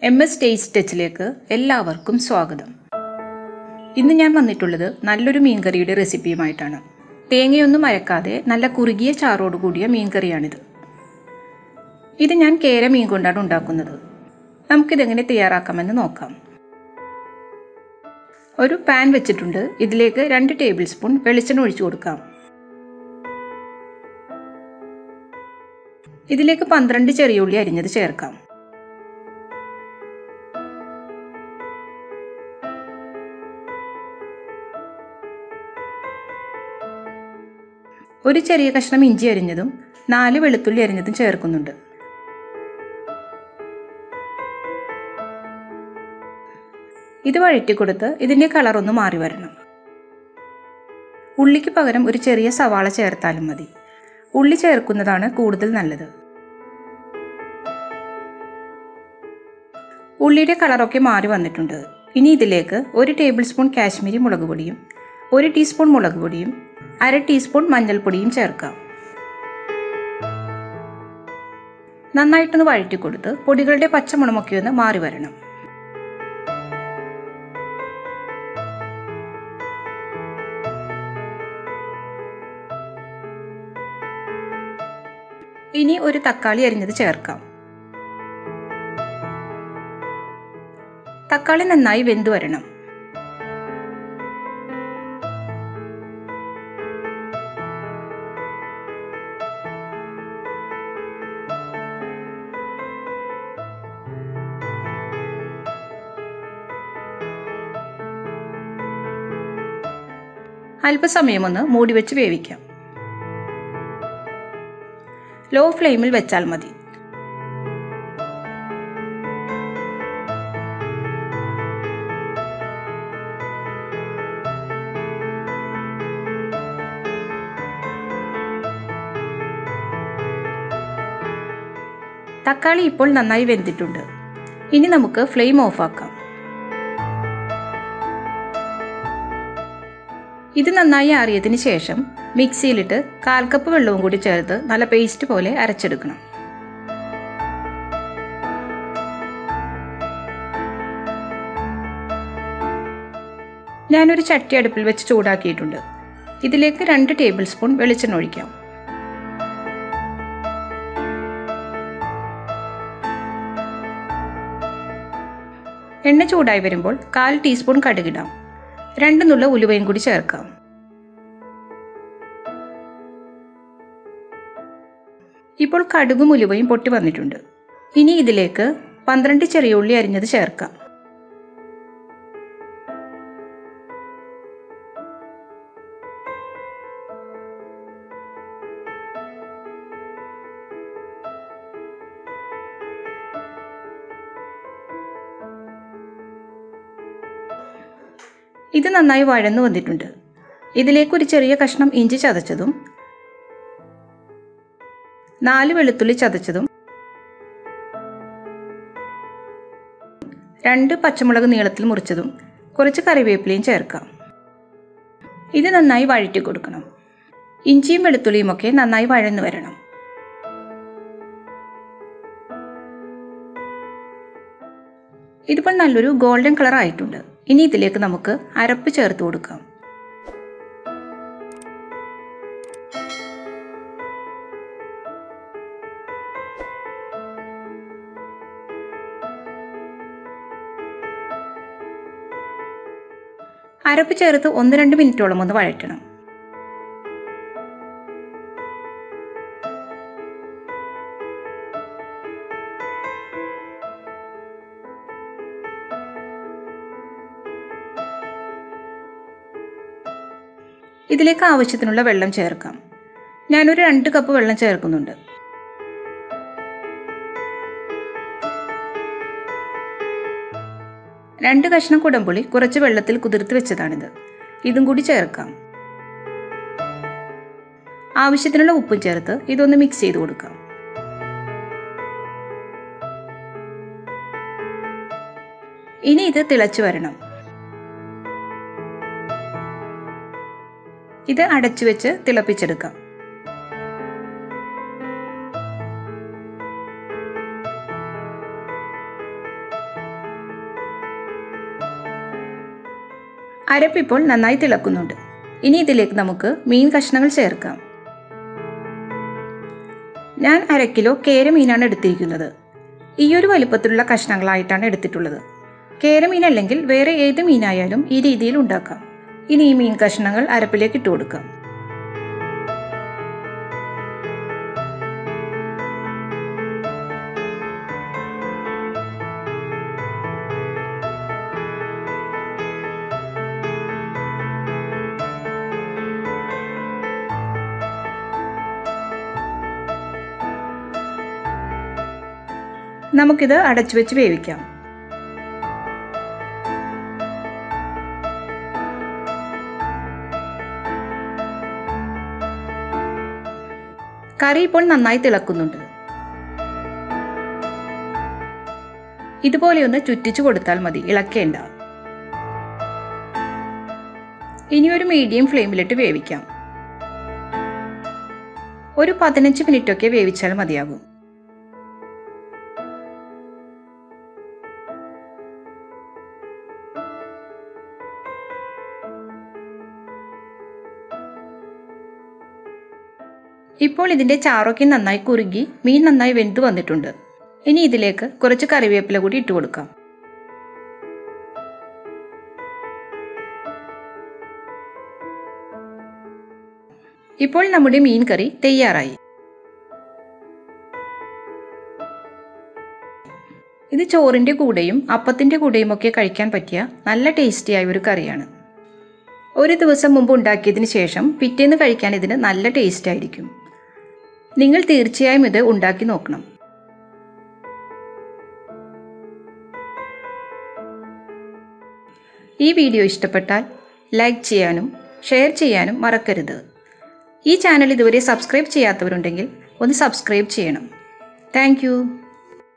MSTasteTouchലേക്ക് എല്ലാവർക്കും സ്വാഗതം. ഇന്ന് ഞാൻ വന്നിട്ടുള്ളത് നല്ലൊരു മീൻകറിയുടെ റെസിപ്പിയുമായിട്ടാണ്. തേങ്ങയൊന്നും അരക്കാതെ നല്ല കുറുകിയ ചാറോട് കൂടിയ മീൻകറിയാണിത്. ഇത് ഞാൻ കേര മീൻ കൊണ്ടാണ് ഉണ്ടാക്കുന്നത്. നമുക്കിതെങ്ങനെ തയ്യാറാക്കാമെന്ന് നോക്കാം. ഒരു പാൻ വെച്ചിട്ടുണ്ട്. ഇതിലേക്ക് 2 ടേബിൾ സ്പൂൺ വെളിച്ചെണ്ണ ഒഴിച്ചു കൊടുക്കാം. ഇതിലേക്ക് 12 ചെറിയ ഉള്ളി അരിഞ്ഞത് ചേർക്കാം. ഒരു ചെറിയ കഷ്ണം ഇഞ്ചി അരിഞ്ഞതും 4 വെളുത്തുള്ളി അരിഞ്ഞതും ചേർക്കുന്നുണ്ട്. ഇത് വഴറ്റിക്കൊടുത്ത് ഇതിൻ്റെ കളറൊന്ന് മാറി വരണം. ഉള്ളിക്ക് പകരം ഒരു ചെറിയ സവാള ചേർത്താലും മതി. ഉള്ളി ചേർക്കുന്നതാണ് കൂടുതൽ നല്ലത്. ഉള്ളിയുടെ കളറൊക്കെ മാറി വന്നിട്ടുണ്ട്. ഇനി ഇതിലേക്ക് 1 ടേബിൾ സ്പൂൺ കാശ്മീരി മുളക് പൊടിയും 1 ടീസ്പൂൺ മുളക് പൊടിയും 1/2 ടീസ്പൂൺ മഞ്ഞൾപ്പൊടിയും ചേർക്കാം. നന്നായിട്ടൊന്ന് വഴറ്റിക്കൊടുത്ത് പൊടികളുടെ പച്ചമണമൊക്കെ ഒന്ന് മാറി വരണം. ഇനി ഒരു തക്കാളി അരിഞ്ഞത് ചേർക്കാം. തക്കാളി നന്നായി വെന്തു വരണം. അല്പസമയം ഒന്ന് മൂടി വെച്ച് വേവിക്കാം. ലോ ഫ്ലെയിമിൽ വെച്ചാൽ മതി. തക്കാളി ഇപ്പോൾ നന്നായി വെന്തിട്ടുണ്ട്. ഇനി നമുക്ക് ഫ്ലെയിം ഓഫാക്കാം. ഇത് നന്നായി ആറിയതിന് ശേഷം മിക്സിയിലിട്ട് 1/4 കപ്പ് വെള്ളവും കൂടി ചേർത്ത് നല്ല പേസ്റ്റ് പോലെ അരച്ചെടുക്കണം. ഞാനൊരു ചട്ടി അടുപ്പിൽ വെച്ച് ചൂടാക്കിയിട്ടുണ്ട്. ഇതിലേക്ക് 2 ടേബിൾ സ്പൂൺ വെളിച്ചെണ്ണ ഒഴിക്കാം. എണ്ണ ചൂടായി വരുമ്പോൾ 1/4 ടീസ്പൂൺ കടുകിടാം. 2 നുള്ള ഉലുവയും കൂടി ചേർക്കാം. ഇപ്പോൾ കടുകും ഉലുവയും പൊട്ടി വന്നിട്ടുണ്ട്. ഇനി ഇതിലേക്ക് 12 ചെറിയ ഉള്ളി അരിഞ്ഞത് ചേർക്കാം. ഇത് നന്നായി വഴന്നു വന്നിട്ടുണ്ട്. ഇതിലേക്ക് ഒരു ചെറിയ കഷ്ണം ഇഞ്ചി ചതച്ചതും 4 വെളുത്തുള്ളി ചതച്ചതും 2 പച്ചമുളക് നീളത്തിൽ മുറിച്ചതും കുറച്ച് കറിവേപ്പിലയും ചേർക്കാം. ഇത് നന്നായി വഴറ്റി കൊടുക്കണം. ഇഞ്ചിയും വെളുത്തുള്ളിയും ഒക്കെ നന്നായി വഴന്നു വരണം. ഇതിപ്പോൾ നല്ലൊരു ഗോൾഡൻ കളർ ആയിട്ടുണ്ട്. ഇനി ഇതിലേക്ക് നമുക്ക് അരപ്പ് ചേർത്ത് കൊടുക്കാം. അരപ്പ് ചേർത്ത് 1-2 മിനിറ്റോളം ഒന്ന് വഴറ്റണം. ഇതിലേക്ക് ആവശ്യത്തിനുള്ള വെള്ളം ചേർക്കാം. ഞാനൊരു 2 കപ്പ് വെള്ളം ചേർക്കുന്നുണ്ട്. രണ്ട് കഷ്ണം കുടംപുളി കുറച്ച് വെള്ളത്തിൽ കുതിർത്ത് വെച്ചതാണിത്. ഇതും കൂടി ചേർക്കാം. ആവശ്യത്തിനുള്ള ഉപ്പും ചേർത്ത് ഇതൊന്ന് മിക്സ് ചെയ്ത് കൊടുക്കാം. ഇനി ഇത് തിളച്ചു വരണം. ഇത് അടച്ചു വെച്ച് തിളപ്പിച്ചെടുക്കാം. അരപ്പിപ്പോൾ നന്നായി തിളക്കുന്നുണ്ട്. ഇനി ഇതിലേക്ക് നമുക്ക് മീൻ കഷ്ണങ്ങൾ ചേർക്കാം. ഞാൻ 1/2 കിലോ കേരമീനാണ് എടുത്തിരിക്കുന്നത്. ഈ ഒരു വലുപ്പത്തിലുള്ള കഷ്ണങ്ങളായിട്ടാണ് എടുത്തിട്ടുള്ളത്. കേരമീൻ അല്ലെങ്കിൽ വേറെ ഏത് മീനായാലും ഈ രീതിയിൽ ഉണ്ടാക്കാം. ഇനി ഈ മീൻ കഷ്ണങ്ങൾ അരപ്പിലേക്ക് ഇട്ട് കൊടുക്കാം. നമുക്കിത് അടച്ചു വെച്ച് വേവിക്കാം. കറി ഇപ്പോൾ നന്നായി തിളക്കുന്നുണ്ട്. ഇതുപോലെയൊന്ന് ചുറ്റിച്ചു കൊടുത്താൽ മതി, ഇളക്കേണ്ട. ഇനി ഒരു മീഡിയം ഫ്ലെയിമിലിട്ട് വേവിക്കാം. ഒരു 15 മിനിറ്റൊക്കെ വേവിച്ചാൽ മതിയാകും. ഇപ്പോൾ ഇതിൻ്റെ ചാറൊക്കെ നന്നായി കുറുകി മീൻ നന്നായി വെന്ത് വന്നിട്ടുണ്ട്. ഇനി ഇതിലേക്ക് കുറച്ച് കറിവേപ്പില കൂടി ഇട്ട് കൊടുക്കാം. ഇപ്പോൾ നമ്മുടെ മീൻ കറി തയ്യാറായി. ഇത് ചോറിൻ്റെ കൂടെയും അപ്പത്തിൻ്റെ കൂടെയും ഒക്കെ കഴിക്കാൻ പറ്റിയ നല്ല ടേസ്റ്റിയായ ഒരു കറിയാണ്. ഒരു ദിവസം മുമ്പ് ഉണ്ടാക്കിയതിന് ശേഷം പിറ്റേന്ന് കഴിക്കാൻ ഇതിന് നല്ല ടേസ്റ്റ് ആയിരിക്കും. നിങ്ങൾ തീർച്ചയായും ഇത് ഉണ്ടാക്കി നോക്കണം. ഈ വീഡിയോ ഇഷ്ടപ്പെട്ടാൽ ലൈക്ക് ചെയ്യാനും ഷെയർ ചെയ്യാനും മറക്കരുത്. ഈ ചാനൽ ഇതുവരെ സബ്സ്ക്രൈബ് ചെയ്യാത്തവരുണ്ടെങ്കിൽ ഒന്ന് സബ്സ്ക്രൈബ് ചെയ്യണം. താങ്ക്